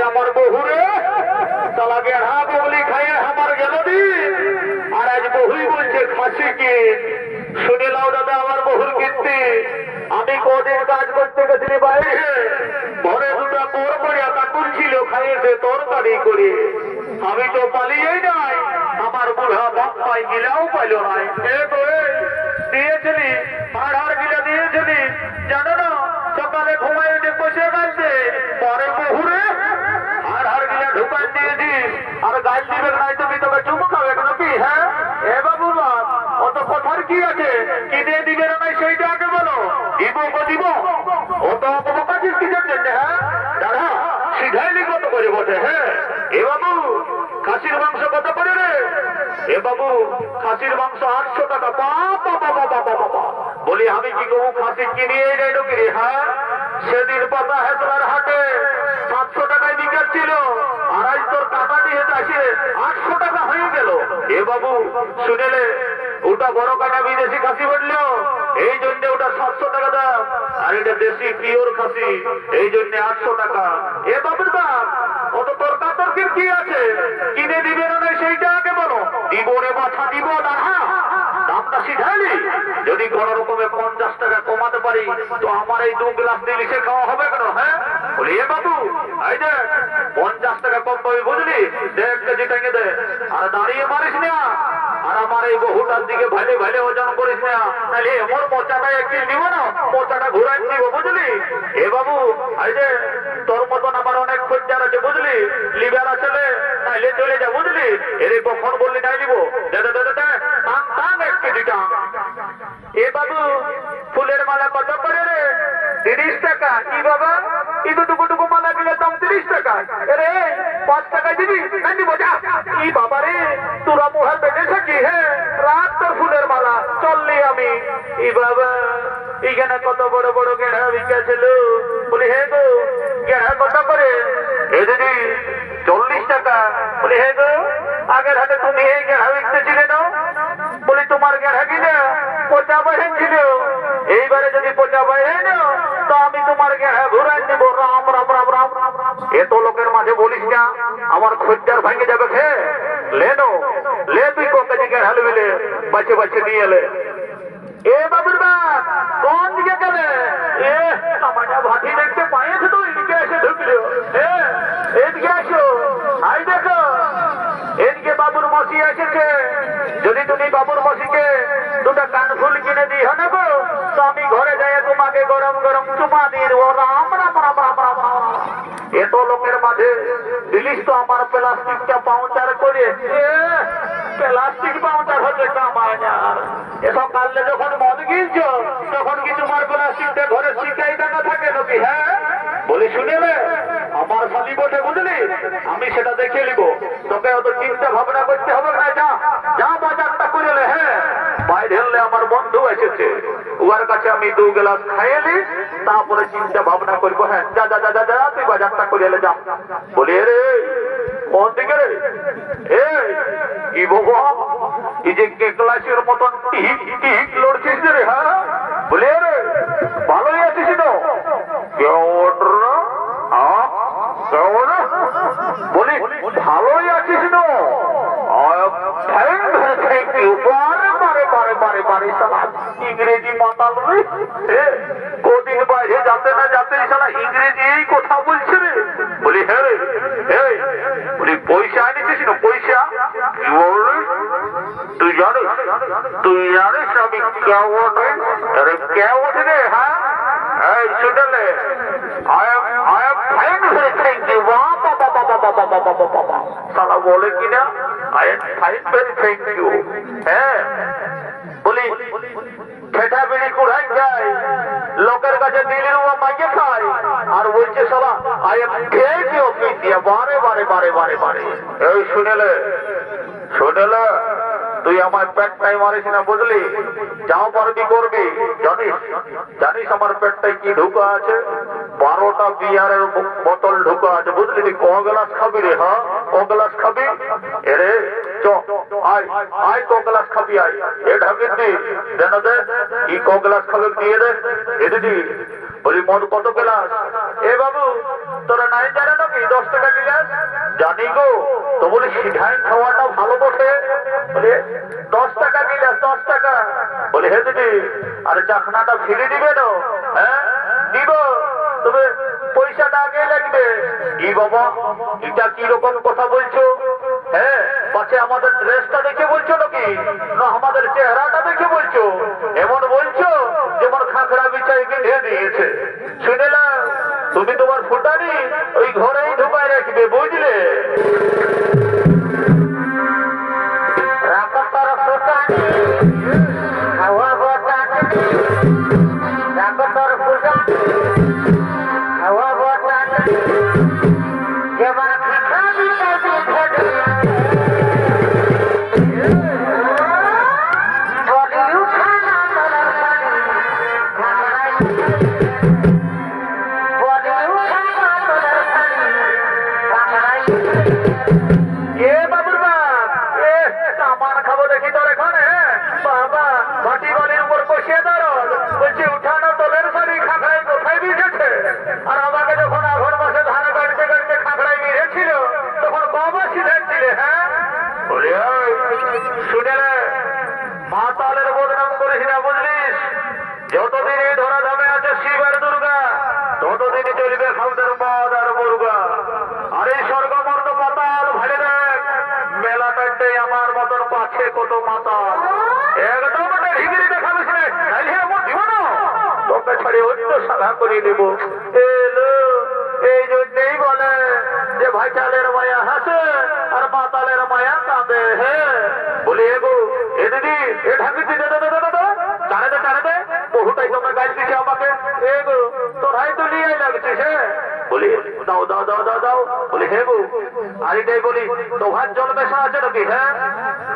আমার বহুরে তালা গেড়া বগলি খাইয়ে আমার গেল দিন আর আজ বহুই বলছে খাসি কি শুনে লাও দাদা আমার বহুর কীর্তি আমি কদিন কাজ করতে গেছিলি বাইরে ঘরে দুটা কোর করিয়া কাকুন ছিল খাইয়েছে তরকারি করে আমি তো পালিয়েই নাই আমার বুড়া বাপ্পাই গিলাও পাইল নাই দিয়েছিলি আড়ার গিলা দিয়েছিলি জানো না সকালে ঘুমাই উঠে বসে গেছে পরে বহুরে আর গিলা ঢুকান দিয়েছি আর গাছ দিবে নাই তুমি তোকে চুমু খাবে নাকি হ্যাঁ এ বাবু বাপ অত কথার কি আছে কি দিয়ে দিবে না সেইটা আগে বলো দিব দিব অত অপকাজিস কিসের জন্য হ্যাঁ দাদা সিধাইলি কত করে বসে হ্যাঁ এ বাবু খাসির মাংস কত করে রে এ বাবু খাসির মাংস 800 টাকা বাবা বলি আমি কি করবো খাসি কিনিয়ে যাই নাকি হ্যাঁ সেদিন পাতা হেতলার হাটে 700 টাকায় বিকাচ্ছিল আর আজ তোর টাকা দিয়ে আসে 800 টাকা হয়ে গেল এ বাবু শুনেলে ওটা বড় কাটা বিদেশি খাসি বললো এই জন্য ওটা 700 টাকা দাম আর এটা দেশি পিওর খাসি এই জন্য 800 টাকা এ বাবুর বাপ অত তর্কাতর্কির কি আছে কিনে দিবে না সেইটা আগে বলো দিব রে বাছা দিব না দামটা সিধাইলি যদি কোন রকমে 50 টাকা কমাতে পারি তো আমার এই 2 গ্লাস ইলিশে খাওয়া হবে কেন হ্যাঁ বলি এ বাবু এই যে 50 টাকা কম পাবি বুঝলি 1 কেজি টেঙে দে আর দাঁড়িয়ে পারিস না আর আমার এই বহুটার দিকে ভালে ভালে ওজন করিস না তাহলে এমন মোচাটা একদিন দিব না মোচাটা ঘুরাই দিব বুঝলি এ বাবু এই যে তোর মতন আমার অনেক খোঁজার আছে বুঝলি লিভার আছে তাইলে চলে যা বুঝলি এরে কখন বললি নাই দিব দাদা দাদা টান 1 কেজি টান এ বাবু ফুলের মালা কত করে রে 30 টাকা কি বাবা এই দুটুকু মালা কিনে দাম 30 টাকা আরে 5 টাকা দিবি না দিব যা কি বাবা রে তোরা মুহার বেঁধেছে কি হ্যাঁ রাত তোর ফুলের মালা চললি আমি এই বাবা এখানে কত বড় বড় গেড়া বিকেছিল বলি হে গো গেড়া কত করে এ দিদি 40 টাকা বলি হে গো আগের হাতে তুমি এই গেড়া বিকতেছিলে না বলি তোমার গেড়া কিনে পচা বাইরে ছিল এইবারে যদি পচা বাইরে না তো আমি তোমার গেড়া ঘুরাই দিব রাম রাম রাম রাম এত লোকের মাঝে বলিস না আমার খোঁজার ভাঙে যাবে খে লে তুই কত কেজি গেড়া লইলে বাছে বাছে নিয়ে এলে এ বাবুর বাপ কোন দিকে গেলে এ আমার ভাটি দেখতে পাইছে তো এদিকে এসে ঢুকলো এদিকে আসো আই দেখো এদিকে বাবুর মসি এসেছে যদি তুমি বাবুর মসিকে দুটা কানফুল কিনে দিই নেবো তো আমি ঘরে যাই তোমাকে গরম গরম চুমা দিয়ে দেবো রাম রাম রাম রাম রাম এত লোকের মাঝে দিলিস তো আমার প্লাস্টিকটা পাউচার করে প্লাস্টিক পাউচার হচ্ছে কামায় না এসব কাললে যখন মদ গিলছ তখন কি তোমার প্লাস্টিকটা ঘরে শিখাই টাকা থাকে নাকি হ্যাঁ বলি শুনেলে আমার শালি বসে বুঝলি আমি সেটা দেখে নিব তোকে অত চিন্তা ভাবনা করতে হবে না যা বাজারটা করে হ্যাঁ বাইরে হলে আমার বন্ধু এসেছে ওর কাছে আমি 2 গ্লাস খাইয়ে তারপরে চিন্তা ভাবনা করবো হ্যাঁ যা যা যা যা তুই বাজারটা করে যা বলি রে কোন দিকে রে কি বাবা এই যে ক্লাসের মতন টিক লড়ছিস রে হ্যাঁ বলি রে ভালোই আছিস তো বলি ভালোই আছিস না ইংরেজি মাতাল কদিন বাইরে যাতে না যাতে সারা ইংরেজি এই কথা বলছে রে বলি হ্যাঁ রে বলি পয়সা আনিছিস না পয়সা তুই জান তুই জানিস আমি কে ওঠে? আরে কে ওঠে রে? হ্যাঁ এই শুনলে I am fine very thank you বাবা সালা বলে কিনা I am fine very thank you হ্যাঁ বলি ঠেটা বিড়ি কুড়াই যায় লোকের কাছে দিলের ও মাইকে খায় আর বলছে সালা I am great of India বারে বারে বারে বারে বারে এই শুনলে তুই আমার পেটটাই মারিস না বুঝলি যাও পারবি করবি জানিস আমার পেটটাই কি ঢুকা আছে 12টা বিয়ারের বোতল ঢুকা আছে বুঝলি তুই ক গ্লাস খাবি রে হ্যাঁ ক গ্লাস খাবি এরে চ আয় ক গ্লাস খাবি আয় এ ঢাকি দি দেন দে কি ক গ্লাস খাবে দিয়ে দে এ দিদি বলি মদ কত গ্লাস এ বাবু তোরা নাই জানে নাকি 10 টাকা গ্লাস জানি গো তো বলি সিধাই খাওয়াটা ভালো বটে বলে 10 টাকা গ্লাস 10 টাকা বলে হে দিদি আরে চাখনাটা ফিরে দিবে না হ্যাঁ দিব তবে পয়সাটা আগে লাগবে কি বাবা এটা কি রকম কথা বলছো হ্যাঁ পাছে আমাদের ড্রেসটা দেখে বলছো নাকি না আমাদের চেহারাটা দেখে বলছো এমন বলছো যেমন খাঁকড়া বিছাইকে ঢেলে দিয়েছে শুনেলা তুমি তোমার ফুটানি ওই ঘরেই ঢুকায় রাখবে বুঝলে মাতালের বদনাম করিস না বুঝলিস যতদিন এই ধরা ধামে আছে শিব আর দুর্গা ততদিন চলবে খাউদের মদ আর মুরগা আর এই স্বর্গমর্দ পাতাল ভালে দেখ মেলাটাতে আমার মতন পাচ্ছে কত মাতাল একদম ঢিগিরি দেখাবিস না নাইলে এমন দিব না তোকে ছাড়ি অন্য সাধা করে নেব এলো এই জন্যই বলে যে ভাইচালের মায়া হাসে আর মাতালের মায়া কাঁদে হ্যাঁ বলি এগো এ দিদি এ ঢাকি দিদি চারে দে বহুটাই তোমরা গাইল দিছে আমাকে এগো তোরাই তো নিয়ে লাগছিস হ্যাঁ বলি দাও দাও দাও দাও দাও বলি হে গো আর এটাই বলি তোহার জল মেশা আছে নাকি হ্যাঁ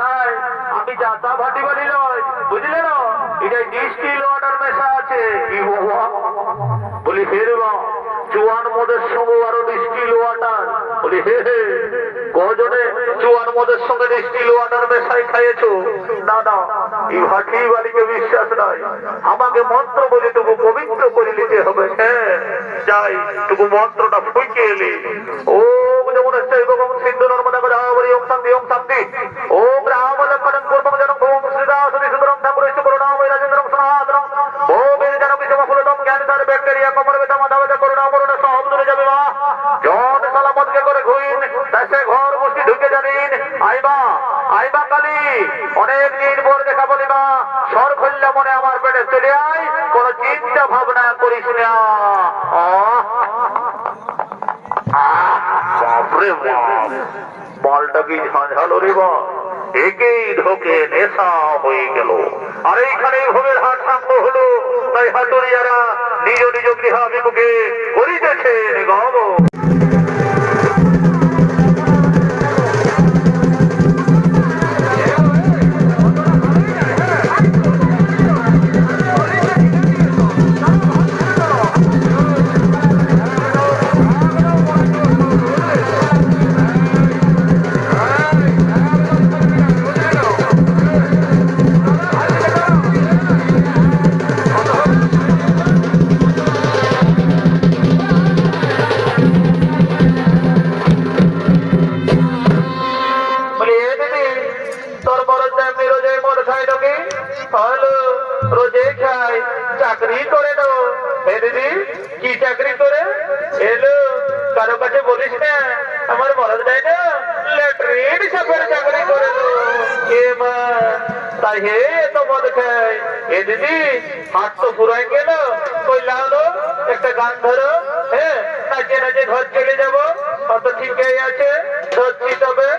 নাই আমি যাতা ভাটি বলি নয় বুঝলে না এটাই ডিস্টিল ওয়াটার মেশা আছে কি বাবা বলি ফেরবা চুয়ান মদের সঙ্গে আরো ডিস্টিল ওয়াটার বলি হে হে কজনে চুয়ান মদের সঙ্গে ডিস্টিল ওয়াটার মেশাই খাইয়েছো না না এই ভাটি বাড়িকে বিশ্বাস নাই আমাকে মন্ত্র বলে তবু পবিত্র করে নিতে হবে হ্যাঁ যাই তবু মন্ত্রটা ফুঁকে এলি ও যেমন ভগবান সিন্ধু নর্মদা গোদাবরী ওম শান্তি ওম শান্তি ওম রাম লক্ষ্মণ পূর্বম জনম ওম শ্রীদাস সুন্দরম ঠাকুরেশ করুণাময় রাজেন্দ্রম সনাতনম ওম জনম বিশ্বফলতম জ্ঞানদার ব্যাকটেরিয়া কমর বেদা মাধবতা করুণা মরুণ সব দূরে যাবে মা জন সালামতকে করে ঘুইন দেশে ঘর বসে ঢুকে জানিন আইবা কালী অনেক দিন পর দেখা বলিবা সর খুললে মনে আমার পেটে চলে আয় কোন চিন্তা ভাবনা করিস না বাপরে বাপ বলটা কি ঝাঁঝালো রে বা একেই ঢোকে নেশা হয়ে গেল আর এইখানে ভোগের হাট সাম্য হলো তাই হাটুরিয়ারা নিজ নিজ গৃহাভিমুখে করিতেছে নিগম চাকরি করে তো দিদি কি চাকরি করে এলো কারো কাছে বলিস না আমার বলা যায় না ল্যাট্রিন সাফের চাকরি করে তো এ মা তাই হে তো মদ খাই এ দিদি হাত তো ফুরাই গেল কই লাউলো একটা গান ধরো হ্যাঁ নাচে নাচে ঘর চলে যাবো কত ঠিকই আছে ধরছি তবে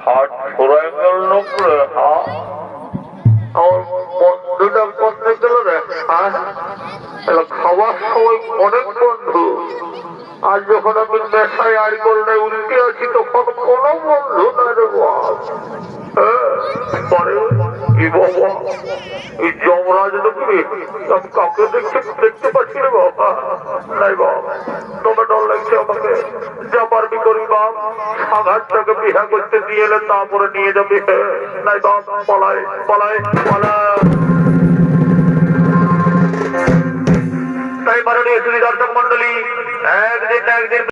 হাত ফুরাই গেল নকরে আমার বন্ধুটা করতে গেল রে খাওয়ার সময় অনেক বন্ধু আজ যখন আমি নেশায় আর করলে উল্টে আছি তখন কোনো বন্ধু না রে পরে বাবা এই যমরাজ দেখবি আমি কাউকে দেখতে পাচ্ছি রে বাবা নাই বাবা তোমার ডর লাগছে আমাকে যা পারবি করি বাপ সাঘাতটাকে বিহা করতে দিয়ে এলে তারপরে নিয়ে যাবি নাই বাপ পালাই পালাই পালা তাই মাননীয় শ্রী দর্শক মন্ডলী একদিন